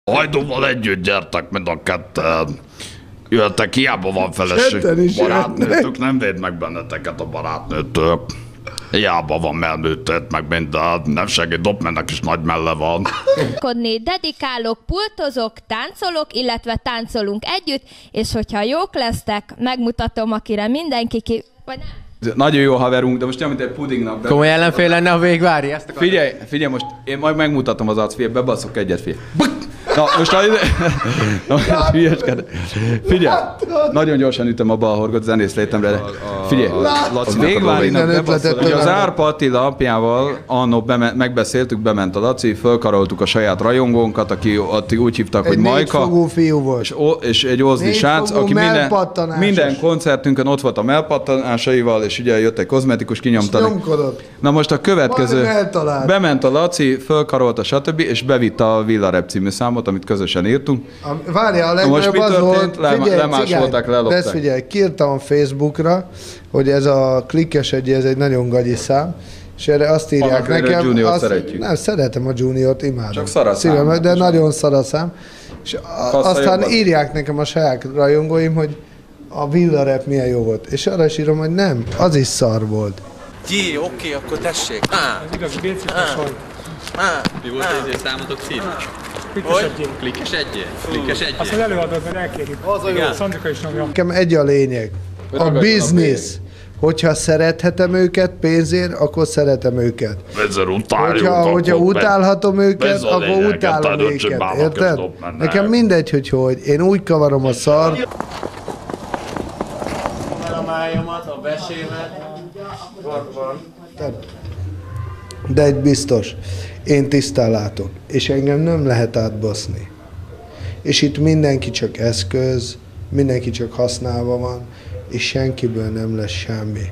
Hajdúval együtt gyertek mind a ketten. Jöttek, hiába van feleség. Barátnőtök, nem véd meg benneteket a barátnőtök. Hiába van mellőtött, meg minden, nem segít, Doppmannek is nagy melle van. Dedikálok, pultozok, táncolok, illetve táncolunk együtt, és hogyha jók lesztek, megmutatom, akire mindenki ki... Vagy nem? Nagyon jó haverunk, de most nem, mint egy pudingnak. De... Komoly ellenfél lenne a végvári? Figyelj, most én majd megmutatom az arcfél, bebaszok egyet, fél. Na, most figyelj, nagyon gyorsan ütöm a balhorgot zenész létemre. Figyelj, Laci, végvárinak bebaszol. Az Árpa Attila apjával annó megbeszéltük, bement a Laci, fölkaroltuk a saját rajongónkat, aki úgy hívtak, hogy Majka. Egy fiú volt. És egy ózni srác, aki minden koncertünkön ott volt a mellpattanásaival, és ugye jött egy kozmetikus, kinyomta. Na most a következő, bement a Laci, fölkarolta, stb. És bevitte a Villa Rap című számot, amit közösen írtunk. Várjál, a legnagyobb az volt, lemásolták, lelopták. De figyelj, kiírtam a Facebookra, hogy ez a klikkes egy, ez egy nagyon gagyi szám, és erre azt írják nekem... Juniort szeretjük. Nem, szeretem a Juniort, imádom. Csak szar a szám. De nagyon szar a szám. És aztán írják nekem a saját rajongóim, hogy a Villa Rap milyen jó volt. És arra is írom, hogy nem, az is szar volt. Oké, akkor tessék. Az igazi bécifes volt. Mi volt ez számotok cím? Klikkes egyé. Klikkes egyé. Azt az előadót, mert elkérjük. Az a jó. Szandrika is nyomja. Nekem egy a lényeg. A biznisz. Hogyha szerethetem őket pénzért, akkor szeretem őket. Hogyha utálhatom őket, akkor utálom őket. Érted? Nekem mindegy, hogy én úgy kavarom a szart. A májamat, a besémet. De egy biztos, én tisztán látok, és engem nem lehet átbaszni. És itt mindenki csak eszköz, mindenki csak használva van, és senkiből nem lesz semmi.